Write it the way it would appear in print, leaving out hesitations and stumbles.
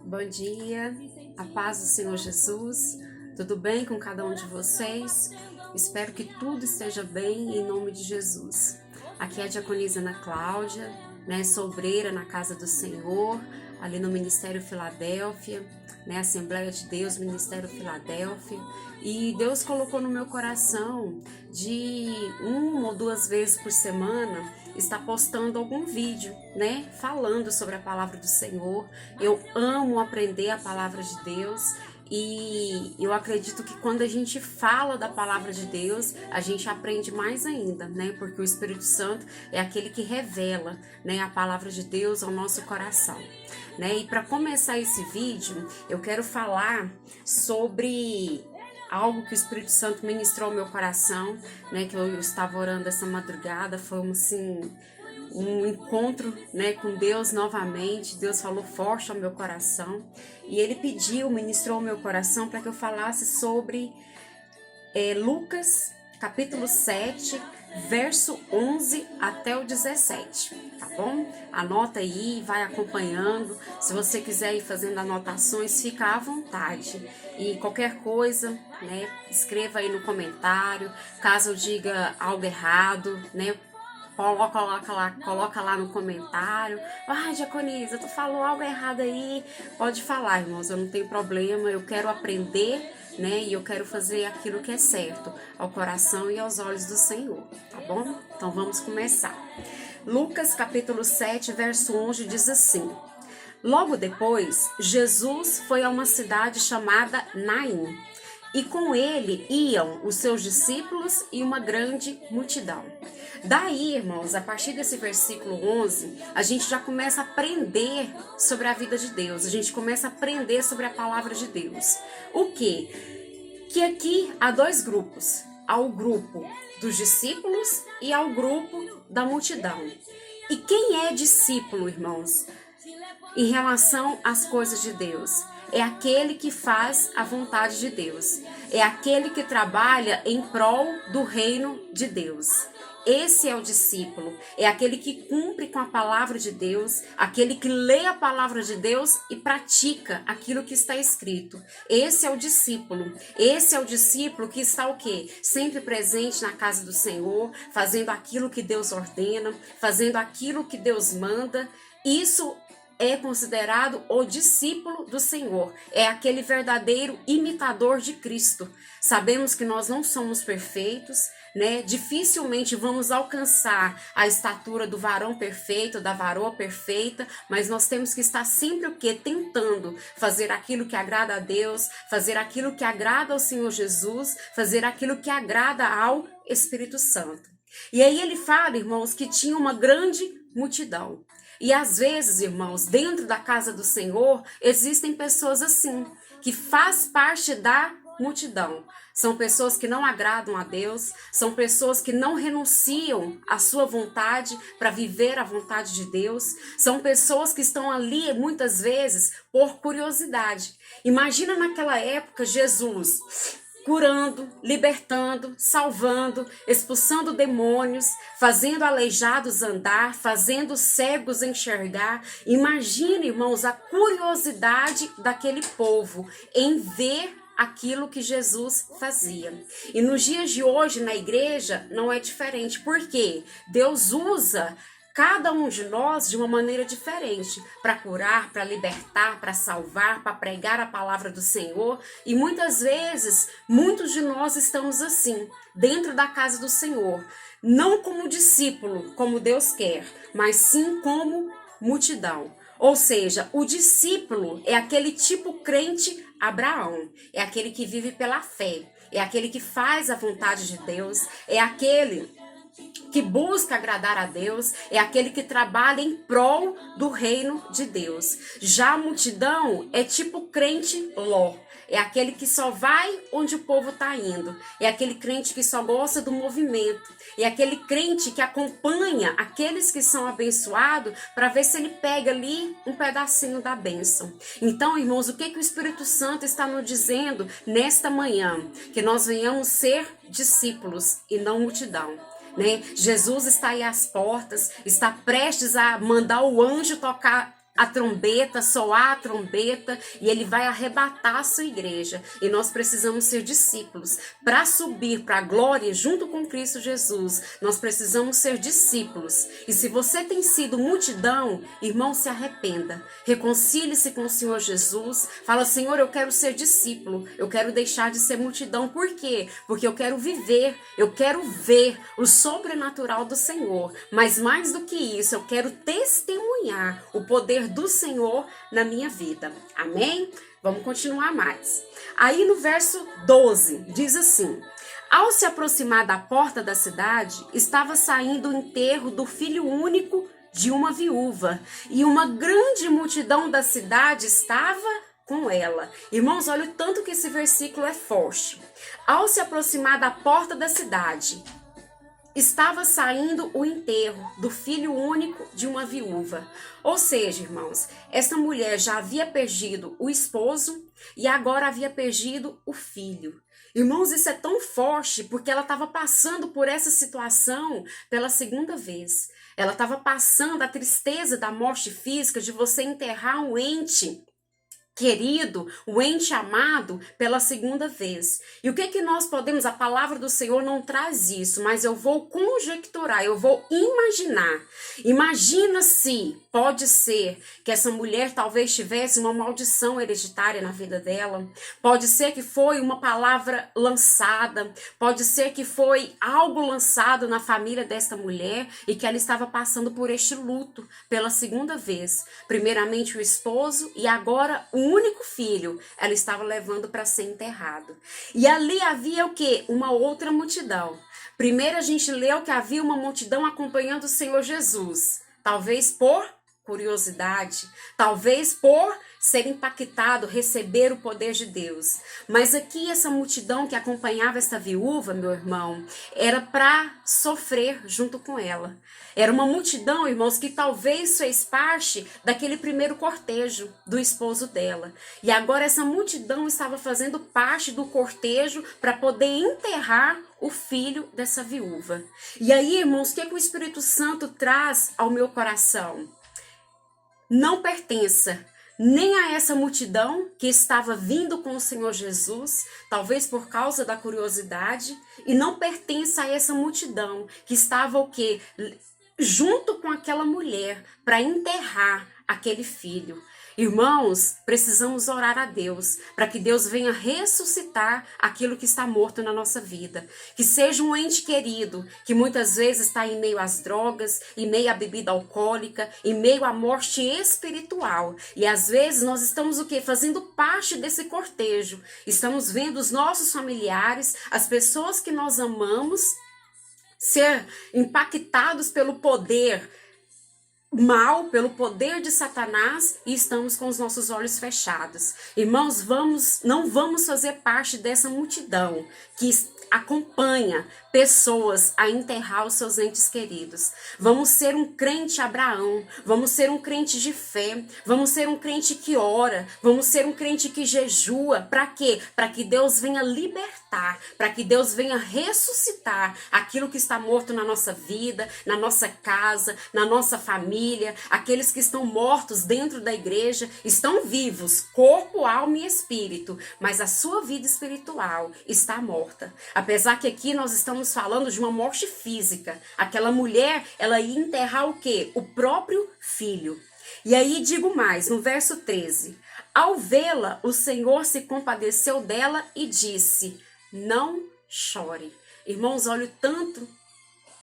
Bom dia, a paz do Senhor Jesus, tudo bem com cada um de vocês? Espero que tudo esteja bem em nome de Jesus. Aqui é a diaconisa Ana Cláudia, sou obreira na Casa do Senhor, ali no Ministério Filadélfia, Assembleia de Deus, Ministério Filadélfia, e Deus colocou no meu coração de 1 ou 2 vezes por semana estar postando algum vídeo, falando sobre a palavra do Senhor. Eu amo aprender a palavra de Deus e eu acredito que quando a gente fala da palavra de Deus, a gente aprende mais ainda, porque o Espírito Santo é aquele que revela, a palavra de Deus ao nosso coração. E para começar esse vídeo, eu quero falar sobre algo que o Espírito Santo ministrou ao meu coração, que eu estava orando essa madrugada. Foi um encontro, com Deus novamente. Deus falou forte ao meu coração e Ele ministrou ao meu coração para que eu falasse sobre Lucas capítulo 7, verso 11 até o 17, tá bom? Anota aí, vai acompanhando. Se você quiser ir fazendo anotações, fica à vontade. E qualquer coisa, escreva aí no comentário. Caso eu diga algo errado, coloca lá no comentário. Diaconisa, tu falou algo errado aí. Pode falar, irmãos, eu não tenho problema. Eu quero aprender, e eu quero fazer aquilo que é certo ao coração e aos olhos do Senhor, tá bom? Então vamos começar. Lucas capítulo 7, verso 11 diz assim: Logo depois, Jesus foi a uma cidade chamada Naim, e com ele iam os seus discípulos e uma grande multidão. Daí, irmãos, a partir desse versículo 11, a gente já começa a aprender sobre a vida de Deus. A gente começa a aprender sobre a palavra de Deus. O quê? Que aqui há 2 grupos. Há o grupo dos discípulos e há o grupo da multidão. E quem é discípulo, irmãos, em relação às coisas de Deus? É aquele que faz a vontade de Deus. É aquele que trabalha em prol do reino de Deus. Esse é o discípulo, é aquele que cumpre com a palavra de Deus, aquele que lê a palavra de Deus e pratica aquilo que está escrito. Esse é o discípulo. Esse é o discípulo que está o quê? Sempre presente na casa do Senhor, fazendo aquilo que Deus ordena, fazendo aquilo que Deus manda. Isso é considerado o discípulo do Senhor, é aquele verdadeiro imitador de Cristo. Sabemos que nós não somos perfeitos, dificilmente vamos alcançar a estatura do varão perfeito, da varoa perfeita, mas nós temos que estar sempre o quê? Tentando fazer aquilo que agrada a Deus, fazer aquilo que agrada ao Senhor Jesus, fazer aquilo que agrada ao Espírito Santo. E aí ele fala, irmãos, que tinha uma grande multidão. E às vezes, irmãos, dentro da casa do Senhor, existem pessoas assim, que faz parte da multidão. São pessoas que não agradam a Deus, são pessoas que não renunciam à sua vontade para viver a vontade de Deus, são pessoas que estão ali muitas vezes por curiosidade. Imagina naquela época Jesus curando, libertando, salvando, expulsando demônios, fazendo aleijados andar, fazendo cegos enxergar. Imagine, irmãos, a curiosidade daquele povo em ver aquilo que Jesus fazia. E nos dias de hoje, na igreja, não é diferente. Por quê? Deus usa cada um de nós de uma maneira diferente, para curar, para libertar, para salvar, para pregar a palavra do Senhor. E muitas vezes, muitos de nós estamos assim, dentro da casa do Senhor. Não como discípulo, como Deus quer, mas sim como multidão. Ou seja, o discípulo é aquele tipo crente Abraão, é aquele que vive pela fé, é aquele que faz a vontade de Deus, é aquele que busca agradar a Deus, é aquele que trabalha em prol do reino de Deus. Já a multidão é tipo crente Ló, é aquele que só vai onde o povo está indo, é aquele crente que só gosta do movimento, é aquele crente que acompanha aqueles que são abençoados para ver se ele pega ali um pedacinho da bênção. Então, irmãos, o que o Espírito Santo está nos dizendo nesta manhã? Que nós venhamos ser discípulos e não multidão. Jesus está aí às portas, está prestes a mandar o anjo tocar a trombeta, soar a trombeta, e ele vai arrebatar a sua igreja. E nós precisamos ser discípulos. Para subir para a glória junto com Cristo Jesus, nós precisamos ser discípulos. E se você tem sido multidão, irmão, se arrependa. Reconcilie-se com o Senhor Jesus. Fala: Senhor, eu quero ser discípulo. Eu quero deixar de ser multidão. Por quê? Porque eu quero viver, eu quero ver o sobrenatural do Senhor. Mas mais do que isso, eu quero testemunhar o poder do Senhor na minha vida. Amém? Vamos continuar mais. Aí no verso 12, diz assim: ao se aproximar da porta da cidade, estava saindo o enterro do filho único de uma viúva, e uma grande multidão da cidade estava com ela. Irmãos, olha o tanto que esse versículo é forte. Ao se aproximar da porta da cidade, estava saindo o enterro do filho único de uma viúva. Ou seja, irmãos, essa mulher já havia perdido o esposo e agora havia perdido o filho. Irmãos, isso é tão forte porque ela estava passando por essa situação pela segunda vez. Ela estava passando a tristeza da morte física, de você enterrar um ente querido, o ente amado, pela segunda vez. E o que nós podemos, a palavra do Senhor não traz isso, mas eu vou conjecturar, eu vou imaginar. Imagina se pode ser que essa mulher talvez tivesse uma maldição hereditária na vida dela. Pode ser que foi uma palavra lançada, pode ser que foi algo lançado na família desta mulher e que ela estava passando por este luto pela segunda vez. Primeiramente o esposo e agora o único filho ela estava levando para ser enterrado. E ali havia o quê? Uma outra multidão. Primeiro a gente leu que havia uma multidão acompanhando o Senhor Jesus. Talvez por curiosidade, talvez por ser impactado, receber o poder de Deus. Mas aqui essa multidão que acompanhava esta viúva, meu irmão, era para sofrer junto com ela. Era uma multidão, irmãos, que talvez fez parte daquele primeiro cortejo do esposo dela. E agora essa multidão estava fazendo parte do cortejo para poder enterrar o filho dessa viúva. E aí, irmãos, o que o Espírito Santo traz ao meu coração? Não pertença nem a essa multidão que estava vindo com o Senhor Jesus, talvez por causa da curiosidade, e não pertença a essa multidão que estava o quê? Junto com aquela mulher para enterrar aquele filho. Irmãos, precisamos orar a Deus para que Deus venha ressuscitar aquilo que está morto na nossa vida. Que seja um ente querido que muitas vezes está em meio às drogas, em meio à bebida alcoólica, em meio à morte espiritual. E às vezes nós estamos o quê? Fazendo parte desse cortejo. Estamos vendo os nossos familiares, as pessoas que nós amamos, ser impactados pelo poder mal, pelo poder de Satanás, e estamos com os nossos olhos fechados. Irmãos, não vamos fazer parte dessa multidão que acompanha pessoas a enterrar os seus entes queridos. Vamos ser um crente Abraão, vamos ser um crente de fé, vamos ser um crente que ora, vamos ser um crente que jejua. Para quê? Para que Deus venha libertar, para que Deus venha ressuscitar aquilo que está morto na nossa vida, na nossa casa, na nossa família. Aqueles que estão mortos dentro da igreja estão vivos, corpo, alma e espírito, mas a sua vida espiritual está morta. Apesar que aqui nós estamos falando de uma morte física. Aquela mulher, ela ia enterrar o quê? O próprio filho. E aí digo mais, no verso 13. Ao vê-la, o Senhor se compadeceu dela e disse: não chore. Irmãos, olha o tanto